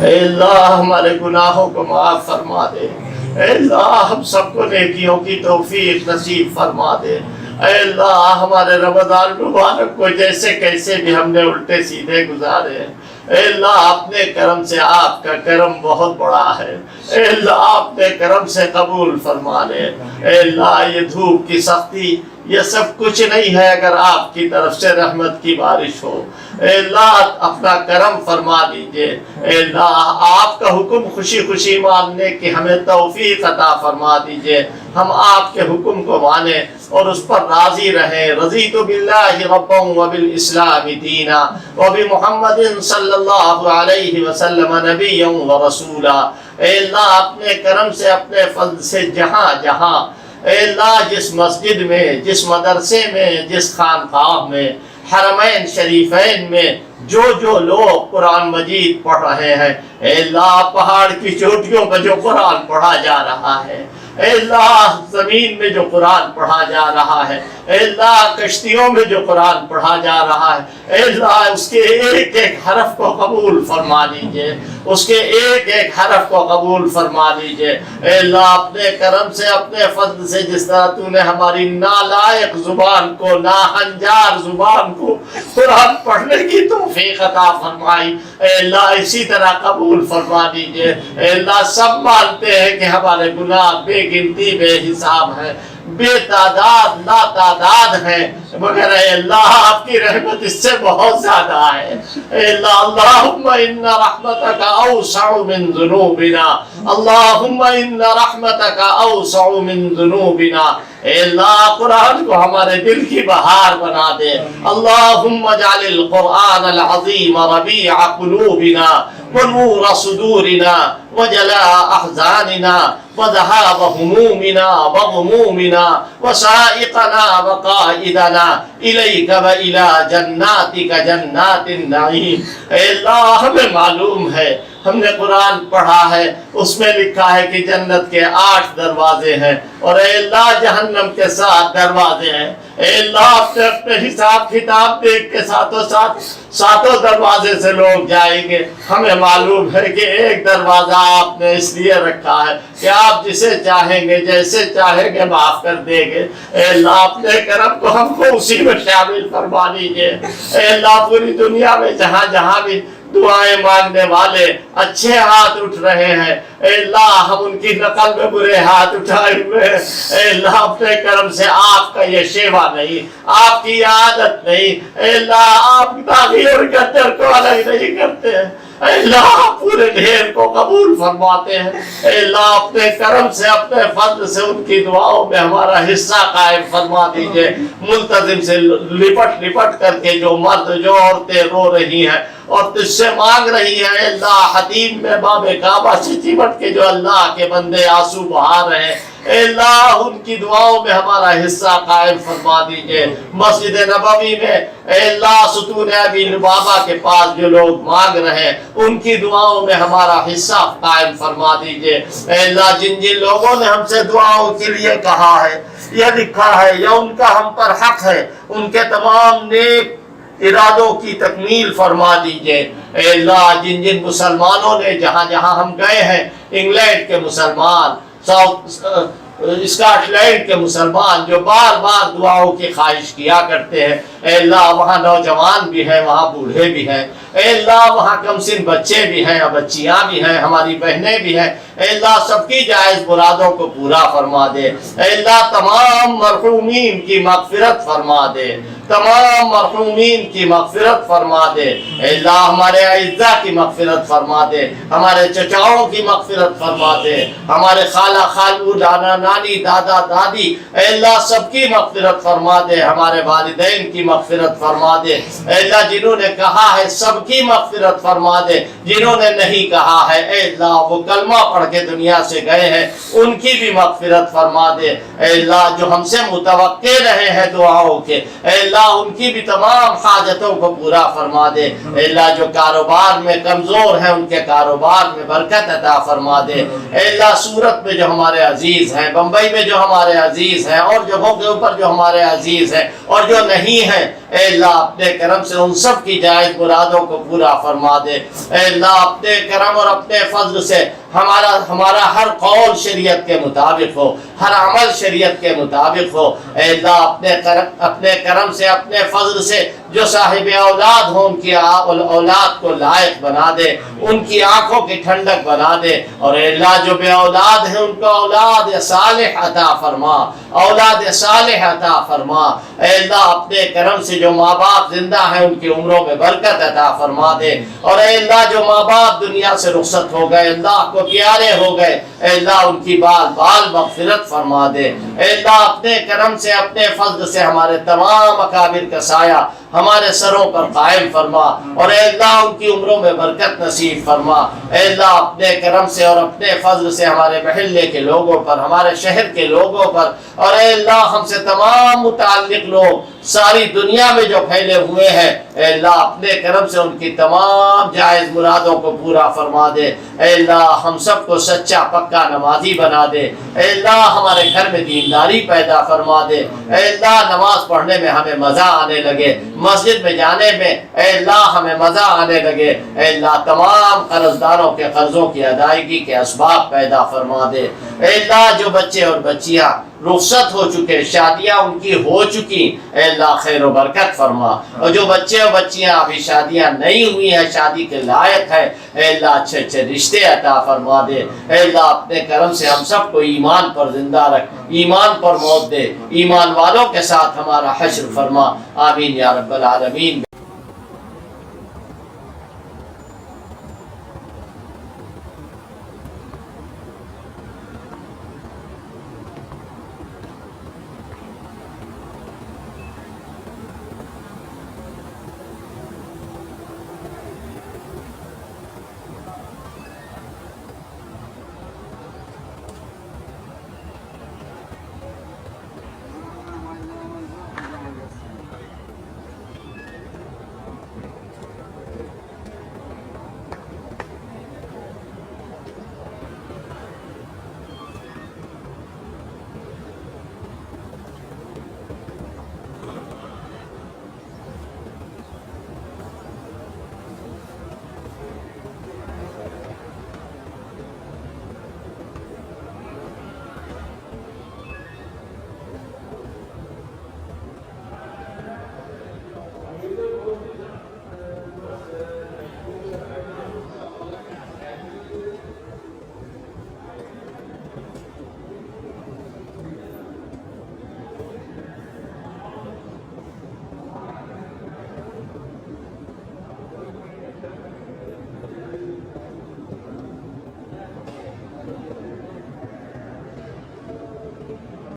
اے اللہ ہمارے گناہوں کو معاف فرما دے، اے اللہ ہم سب کو نیکیوں کی توفیق نصیب فرما دے۔ اے اللہ ہمارے رمضان مبارک کو جیسے کیسے بھی ہم نے الٹے سیدھے گزارے، اے اللہ اپنے کرم سے، آپ کا کرم بہت بڑا ہے، اے اللہ اپنے کرم سے قبول فرما لے۔ اے اللہ یہ دھوپ کی سختی یہ سب کچھ نہیں ہے اگر آپ کی طرف سے رحمت کی بارش ہو۔ اے اللہ اپنا کرم فرما دیجئے، اے اللہ آپ کا حکم خوشی خوشی ماننے کی ہمیں توفیق عطا فرما دیجئے، ہم آپ کے حکم کو مانیں اور اس پر راضی رہیں۔ رضیت باللہ ربا وبالاسلام دینا وبمحمد صلی اللہ علیہ وسلم نبیا ورسولا۔ اے اللہ اپنے کرم سے، اپنے فضل سے جہاں جہاں اے اللہ جس مسجد میں، جس مدرسے میں، جس خانقاہ میں، حرمین شریفین میں جو لوگ قرآن مجید پڑھ رہے ہیں، اے اللہ پہاڑ کی چوٹیوں پر جو قرآن پڑھا جا رہا ہے، اے اللہ زمین میں جو قرآن پڑھا جا رہا ہے، اے اللہ کشتیوں میں جو قرآن پڑھا جا رہا ہے، اے اللہ اس کے ایک ایک حرف کو قبول فرما لیجئے، اس کے ایک ایک حرف کو قبول فرما لیجئے۔ اے اللہ اپنے کرم سے، اپنے فضل سے جس طرح تو نے ہماری نالائق زبان کو، ناہنجار زبان کو قرآن پڑھنے کی توفیق عطا فرمائی، اے اللہ اسی طرح قبول فرما لیجئے۔ اے اللہ سب مانتے ہیں کہ ہمارے گناہ بے گنتی بے حساب ہے، بے تعداد لا تعداد ہیں، مگر اے اللہ آپ کی رحمت اس سے بہت زیادہ ہے۔ اے اللہ اللہم ان رحمتک اوسع من ذنوبنا، اللہم ان رحمتک اوسع من ذنوبنا۔ اے اللہ قرآن کو ہمارے دل کی بہار بنا دے۔ اللہم اجعل القرآن العظیم ربیع قلوبنا ونور صدورنا وجلاء احزاننا وذهاب همومنا وغمومنا وسائقنا وقائدنا إليك وإلى جناتك جنات النعيم۔ اے اللہ ہمیں معلوم ہے، ہم نے قرآن پڑھا ہے، اس میں لکھا ہے کہ جنت کے 8 دروازے ہیں اور اے اللہ جہنم کے 7 دروازے ہیں۔ اے اللہ اپنے حساب کتاب دیکھ کے ساتوں دروازے سے لوگ جائیں گے۔ ہمیں معلوم ہے کہ ایک دروازہ آپ نے اس لیے رکھا ہے کہ آپ جسے چاہیں گے، جیسے چاہیں گے معاف کر دیں گے۔ اے اللہ اپنے کرم کو ہم کو اسی میں شامل فرما لیجئے۔ اے اللہ پوری دنیا میں جہاں جہاں بھی دعائیں مانگنے والے اچھے ہاتھ اٹھ رہے ہیں، اے اللہ ہم ان کی نقل میں برے ہاتھ اٹھائے ہوئے ہیں۔ اے اللہ اپنے کرم سے آپ کا یہ شیوا نہیں، آپ کی عادت نہیں، اے اللہ آپ داغی اور گدر کو الگ نہیں کرتے ہیں، اے اللہ پورے ڈھیر کو قبول فرماتے ہیں۔ اے اللہ اپنے کرم سے، اپنے فضل سے ان کی دعاؤں میں ہمارا حصہ قائم فرما دیجئے۔ ملتزم سے لپٹ لپٹ کر کے جو مرد جو عورتیں رو رہی ہیں اور تجھ سے مانگ رہی ہے، اے اللہ حتیم میں باب کعبہ سے چمٹ کے جو اللہ کے بندے آنسو بہا رہے ہیں، اے اللہ ان کی دعاؤں میں ہمارا حصہ قائم فرما دیجئے۔ مسجد نبوی میں اے اللہ ستون ابی لبابہ کے پاس جو لوگ مانگ رہے ہیں، ان کی دعاؤں میں ہمارا حصہ قائم فرما دیجئے۔ اے اللہ جن جن لوگوں نے ہم سے دعاؤں کے لیے کہا ہے، یہ لکھا ہے یا ان کا ہم پر حق ہے، ان کے تمام نیک ارادوں کی تکمیل فرما دیجئے۔ اے اللہ جن جن مسلمانوں نے جہاں جہاں ہم گئے ہیں، انگلینڈ کے مسلمان، اسکاٹ لینڈ کے مسلمان جو بار بار دعاؤں کی خواہش کیا کرتے ہیں، اے اللہ وہاں نوجوان بھی ہیں، وہاں بوڑھے بھی ہیں، اے اللہ وہاں کم سن بچے بھی ہیں، بچیاں بھی ہیں، ہماری بہنیں بھی ہیں، اے اللہ سب کی جائز مرادوں کو پورا فرما دے۔ اے اللہ تمام مرحومین کی مغفرت فرما دے، تمام مرحومین کی مغفرت فرما دے۔ اے اللہ ہمارے اعزاء کی مغفرت فرما دے، ہمارے چچاؤں کی مغفرت فرما دے، ہمارے خالہ خالو نانا نانی دادا دادی، اے اللہ سب کی مغفرت فرما دے، ہمارے والدین کی مغفرت فرما دے۔ اے اللہ جنہوں نے کہا ہے سب کی مغفرت فرما دے، جنہوں نے نہیں کہا ہے اے اللہ وہ کلمہ پڑھ کے دنیا سے گئے ہیں، ان کی بھی مغفرت فرما دے۔ اے اللہ جو ہم سے متوقع رہے ہیں دعاؤں کے، اے اللہ ان کی بھی تمام حاجتوں کو پورا فرما دے۔ اے اللہ جو کاروبار میں کمزور ہیں ان کے کاروبار میں برکت عطا فرما دے۔ اے اللہ سورت میں جو ہمارے عزیز ہیں، بمبئی میں جو ہمارے عزیز ہیں، اور جگہوں کے اوپر جو ہمارے عزیز ہیں اور جو نہیں ہیں، اے اللہ اپنے کرم سے ان سب کی جائز مرادوں کو پورا فرما دے۔ اے اللہ اپنے کرم اور اپنے فضل سے ہمارا ہر قول شریعت کے مطابق ہو، ہر عمل شریعت کے مطابق ہو۔ اے اللہ اپنے کرم سے اپنے فضل سے جو صاحب اولاد ہو ان کی اولاد کو لائق بنا دے، ان کی آنکھوں کی ٹھنڈک بنا دے، اور اے اللہ جو بے اولاد ہیں ان کو اولاد صالح عطا فرما، اولاد صالح عطا فرما۔ اے اللہ اپنے کرم سے جو ماں باپ زندہ ہیں ان کی عمروں میں برکت عطا فرما دے، اور اے اللہ جو ماں باپ دنیا سے رخصت ہو گئے، اللہ کو پیارے ہو گئے، اے اللہ ان کی بال مغفرت فرما دے۔ اے اللہ اپنے کرم سے اپنے فضل سے ہمارے تمام اکابر کا سایہ ہمارے سروں پر قائم فرما، اور اے اللہ ان کی عمروں میں برکت نصیب فرما۔ اے اللہ اپنے کرم سے اور اپنے فضل سے ہمارے محلے کے لوگوں پر، ہمارے شہر کے لوگوں پر، اور اے اللہ ہم سے تمام متعلق لوگ ساری دنیا میں جو پھیلے ہوئے ہیں، اے اللہ اپنے کرم سے ان کی تمام جائز مرادوں کو پورا فرما دے۔ اے اللہ ہم سب کو سچا پکا نمازی بنا دے۔ اے اللہ ہمارے گھر میں دینداری پیدا فرما دے۔ اے اللہ نماز پڑھنے میں ہمیں مزہ آنے لگے، مسجد میں جانے میں اے اللہ ہمیں مزہ آنے لگے۔ اے اللہ تمام قرض داروں کے قرضوں کی ادائیگی کے اسباب پیدا فرما دے۔ اے اللہ جو بچے اور بچیاں رخصت ہو چکے، شادیاں ان کی ہو چکی، اے اللہ خیر و برکت فرما، اور جو بچے اور بچیاں ابھی شادیاں نہیں ہوئی ہیں، شادی کے لائق ہے، اے اللہ اچھے اچھے رشتے عطا فرما دے۔ اے اللہ اپنے کرم سے ہم سب کو ایمان پر زندہ رکھ، ایمان پر موت دے، ایمان والوں کے ساتھ ہمارا حشر فرما، آمین یا رب العالمین۔